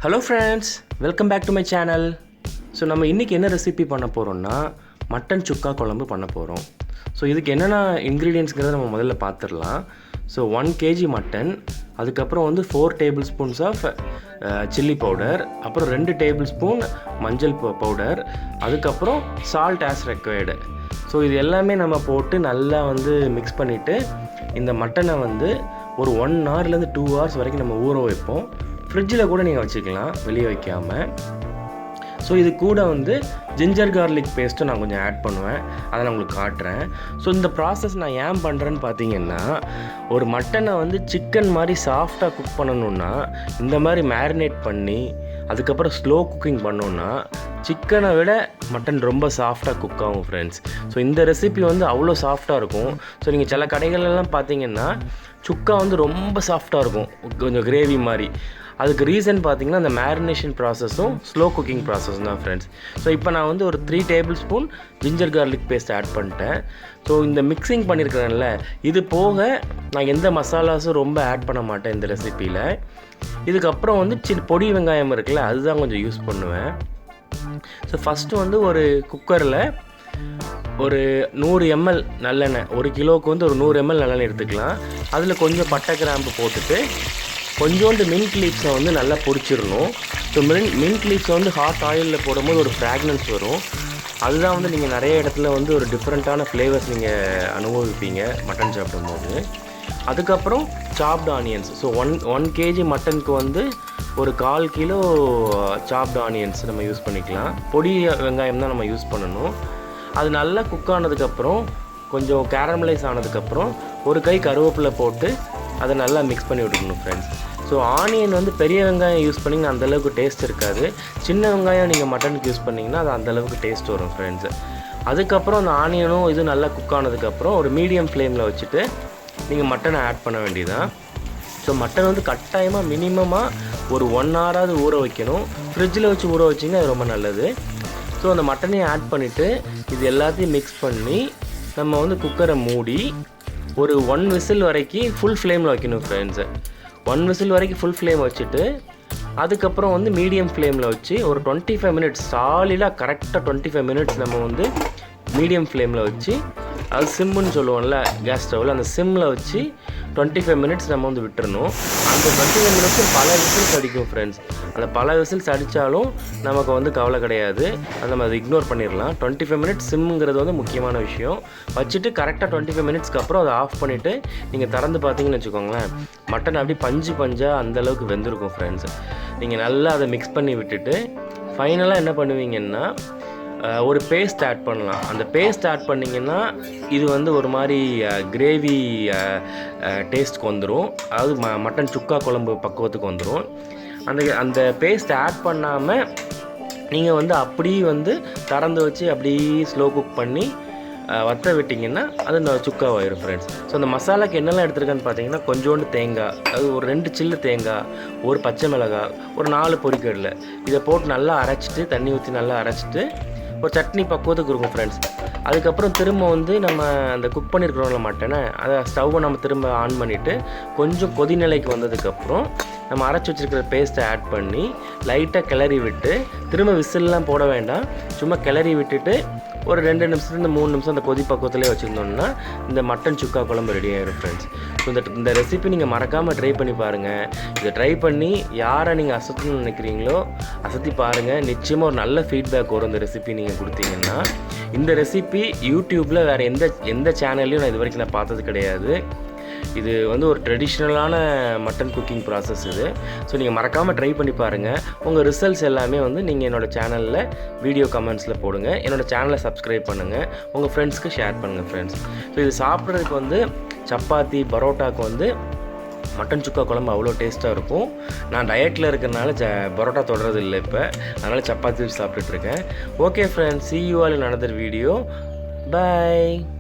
Hello friends, welcome back to my channel. So நம்ம இன்னைக்கு என்ன ரெசிபி பண்ண போறோம்னா மட்டன் சுக்கா குழம்பு பண்ண போறோம். ஸோ இதுக்கு என்னென்ன இன்க்ரீடியன்ட்ஸ்ங்கிறத நம்ம முதல்ல பார்த்துடலாம். ஸோ 1 kg மட்டன், அதுக்கப்புறம் வந்து 4 tablespoons of chilli powder, அப்புறம் 2 டேபிள் ஸ்பூன் மஞ்சள் பவுடர், அதுக்கப்புறம் சால்ட் ஆஸ் ரெக்வயர்டு. ஸோ இது எல்லாமே நம்ம போட்டு நல்லா வந்து மிக்ஸ் பண்ணிவிட்டு இந்த மட்டனை வந்து ஒரு 1 hourலேருந்து 2 hours வரைக்கும் நம்ம ஊற வைப்போம். ஃப்ரிட்ஜில் கூட நீங்கள் வச்சுக்கலாம், வெளியே வைக்காமல். ஸோ இது கூட வந்து ஜிஞ்சர் கார்லிக் பேஸ்ட்டு நான் கொஞ்சம் ஆட் பண்ணுவேன், அதை நான் உங்களுக்கு காட்டுறேன். ஸோ இந்த ப்ராசஸ் நான் ஏன் பண்ணுறேன்னு பார்த்தீங்கன்னா, ஒரு மட்டனை வந்து சிக்கன் மாதிரி சாஃப்டாக குக் பண்ணணுன்னா இந்த மாதிரி மேரினேட் பண்ணி அதுக்கப்புறம் ஸ்லோ குக்கிங் பண்ணோன்னா சிக்கனை விட மட்டன் ரொம்ப சாஃப்டாக குக் ஆகும் ஃப்ரெண்ட்ஸ். ஸோ இந்த ரெசிபி வந்து அவ்வளோ சாஃப்டாக இருக்கும். ஸோ நீங்கள் சில கடைகளெல்லாம் பார்த்தீங்கன்னா சுக்கா வந்து ரொம்ப சாஃப்டாக இருக்கும், கொஞ்சம் கிரேவி மாதிரி. அதுக்கு ரீசன் பார்த்தீங்கன்னா அந்த மேரினேஷன் ப்ராசஸும் ஸ்லோ குக்கிங் ப்ராசஸும் தான் ஃப்ரெண்ட்ஸ். ஸோ இப்போ நான் வந்து ஒரு 3 tablespoon ginger garlic paste add பண்ணிட்டேன். ஸோ இந்த மிக்சிங் பண்ணியிருக்கிறேன்ல, இது போக நான் எந்த மசாலாஸும் ரொம்ப ஆட் பண்ண மாட்டேன் இந்த ரெசிப்பியில். இதுக்கப்புறம் வந்து பொடி வெங்காயம் இருக்குல்ல, அதுதான் கொஞ்சம் யூஸ் பண்ணுவேன். ஸோ ஃபஸ்ட்டு வந்து ஒரு குக்கரில் ஒரு 100 ml நல்லெண்ணெய், 1 கிலோவுக்கு வந்து ஒரு 100 ml நல்லெண்ணெய் எடுத்துக்கலாம். அதில் கொஞ்சம் பட்டை கிராம்பு போட்டுட்டு கொஞ்சோண்டு மின்ட் லீவ்ஸை வந்து நல்லா பொரிச்சிடணும். ஸோ மின்ட் லீவ்ஸை வந்து ஹாட் ஆயிலில் போடும்போது ஒரு ஃப்ராக்னன்ஸ் வரும். அதுதான் வந்து நீங்கள் நிறைய இடத்துல வந்து ஒரு டிஃப்ரெண்ட்டான ஃப்ளேவர்ஸ் நீங்கள் அனுபவிப்பீங்க மட்டன் சாப்பிடும்போது. அதுக்கப்புறம் சாப்டு ஆனியன்ஸ். ஸோ 1 kg மட்டனுக்கு வந்து ஒரு 1/4 கிலோ சாப்டு ஆனியன்ஸ் நம்ம யூஸ் பண்ணிக்கலாம். பொடி வெங்காயம் தான் நம்ம யூஸ் பண்ணணும். அது நல்லா குக் ஆனதுக்கப்புறம் கொஞ்சம் கேரமலைஸ் ஆனதுக்கப்புறம் ஒரு கை கருவேப்பிலை போட்டு அதை நல்லா மிக்ஸ் பண்ணி விட்டுக்கணும் ஃப்ரெண்ட்ஸ். ஸோ ஆனியன் வந்து பெரிய வெங்காயம் யூஸ் பண்ணிங்கன்னா அந்தளவுக்கு டேஸ்ட் இருக்காது. சின்ன வெங்காயம் நீங்கள் மட்டனுக்கு யூஸ் பண்ணிங்கன்னா அது அந்தளவுக்கு டேஸ்ட் வரும் ஃப்ரெண்ட்ஸு. அதுக்கப்புறம் அந்த ஆனியனும் இது நல்லா குக் ஆனதுக்கப்புறம் ஒரு மீடியம் ஃப்ளேமில் வச்சுட்டு நீங்கள் மட்டனை ஆட் பண்ண வேண்டியதான். ஸோ மட்டன் வந்து கட்டாயமாக மினிமமாக ஒரு 1 hour ஊற வைக்கணும். ஃப்ரிட்ஜில் வச்சு ஊற வச்சிங்கன்னா அது ரொம்ப நல்லது. ஸோ அந்த மட்டனையும் ஆட் பண்ணிவிட்டு இது எல்லாத்தையும் மிக்ஸ் பண்ணி நம்ம வந்து குக்கரை மூடி ஒரு 1 whistle வரைக்கும் ஃபுல் ஃப்ளேமில் வைக்கணும் ஃப்ரெண்ட்ஸு. 1 whistle வரைக்கும் ஃபுல் ஃப்ளேம் வச்சுட்டு அதுக்கப்புறம் வந்து மீடியம் ஃப்ளேமில் வச்சு ஒரு 25 minutes சாலிடாக கரெக்டாக 25 minutes நம்ம வந்து மீடியம் ஃப்ளேமில் வச்சு, அது சிம்முன்னு சொல்லுவோம்ல கேஸ் ஸ்டவ்வில், அந்த சிம்மில் வச்சு 25 minutes நம்ம வந்து விட்டுறணும். அந்த 25 minutes பல விசில்ஸ் அடிக்கும் ஃப்ரெண்ட்ஸ். அந்த பல விசில்ஸ் அடித்தாலும் நமக்கு வந்து கவலை கிடையாது, அதை நம்ம அதை இக்னோர் பண்ணிடலாம். 25 minutes சிம்முங்கிறது வந்து முக்கியமான விஷயம். வச்சுட்டு கரெக்டாக 25 minutesக்கு அப்புறம் அதை ஆஃப் பண்ணிவிட்டு நீங்கள் திறந்து பார்த்தீங்கன்னு வச்சுக்கோங்களேன், மட்டன் அப்படி பஞ்சாக அந்தளவுக்கு வெந்திருக்கும் ஃப்ரெண்ட்ஸ். நீங்கள் நல்லா அதை மிக்ஸ் பண்ணி விட்டுட்டு ஃபைனலாக என்ன பண்ணுவீங்கன்னா ஒரு பேஸ்ட் ஆட் பண்ணலாம். அந்த பேஸ்ட் ஆட் பண்ணிங்கன்னா இது வந்து ஒரு மாதிரி கிரேவி டேஸ்ட்டுக்கு வந்துடும், அதாவது மட்டன் சுக்கா குழம்பு பக்குவத்துக்கு வந்துடும். அந்த பேஸ்ட் ஆட் பண்ணாமல் நீங்கள் வந்து அப்படியே வந்து திறந்து வச்சு அப்படியே ஸ்லோ குக் பண்ணி வற்ற விட்டிங்கன்னா அது இந்த சுக்காவாயிரும் ஃப்ரெண்ட்ஸ். ஸோ அந்த மசாலாக்கு என்னெல்லாம் எடுத்துருக்கேன்னு பார்த்தீங்கன்னா, கொஞ்சோண்டு தேங்காய், அது ஒரு 2 சில்லு தேங்காய், ஒரு பச்சை மிளகாய், ஒரு 4 பொரிக்கடலை, இதை போட்டு நல்லா அரைச்சிட்டு தண்ணி ஊற்றி நல்லா அரைச்சிட்டு ஒரு சட்னி பக்குவத்துக்கு இருக்கும் ஃப்ரெண்ட்ஸ். அதுக்கப்புறம் திரும்ப வந்து நம்ம அந்த குக் பண்ணியிருக்கிறோம்ல மட்டனை, அதை ஸ்டவ்வை நம்ம திரும்ப ஆன் பண்ணிவிட்டு கொஞ்சம் கொதிநிலைக்கு வந்ததுக்கப்புறம் நம்ம அரைச்சி வச்சுருக்கிற பேஸ்ட்டை ஆட் பண்ணி லைட்டாக கிளறி விட்டு, திரும்ப விசில்லாம் போட வேண்டாம், சும்மா கிளறி விட்டுட்டு ஒரு 2 நிமிஷத்துலேருந்து 3 நிமிஷம் அந்த கொதி பக்குவத்திலே வச்சுருந்தோம்னா இந்த மட்டன் சுக்கா குழம்பு ரெடி ஆகிடும் ஃப்ரெண்ட்ஸ். ஸோ இந்த ரெசிபி நீங்கள் மறக்காமல் ட்ரை பண்ணி பாருங்கள். இதை ட்ரை பண்ணி யாரை நீங்கள் அசத்தணும்னு நினைக்கிறீங்களோ அசத்தி பாருங்கள், நிச்சயமாக ஒரு நல்ல ஃபீட்பேக் வரும் இந்த ரெசிபி நீங்கள் கொடுத்தீங்கன்னா. இந்த ரெசிபி யூடியூப்பில் வேறு எந்த சேனல்லையும் நான் இது வரைக்கும் நான் பார்த்தது கிடையாது. இது வந்து ஒரு ட்ரெடிஷ்னலான மட்டன் குக்கிங் ப்ராசஸ் இது. ஸோ நீங்கள் மறக்காமல் ட்ரை பண்ணி பாருங்கள். உங்கள் ரிசல்ட்ஸ் எல்லாமே வந்து நீங்கள் என்னோடய சேனலில் வீடியோ கமெண்ட்ஸில் போடுங்க. என்னோடய சேனலை சப்ஸ்கிரைப் பண்ணுங்கள், உங்கள் ஃப்ரெண்ட்ஸ்க்கு ஷேர் பண்ணுங்கள் ஃப்ரெண்ட்ஸ். ஸோ இது சாப்பிட்றதுக்கு வந்து சப்பாத்தி பரோட்டாவுக்கு வந்து மட்டன் சுக்கா குழம்பு அவ்வளோ டேஸ்ட்டாக இருக்கும். நான் டயட்டில் இருக்கிறனால பரோட்டா தொடர்றது இல்லை இப்போ, அதனால் சப்பாத்தி வச்சு சாப்பிட்டுட்ருக்கேன். Okay friends, see you all in another video. Bye.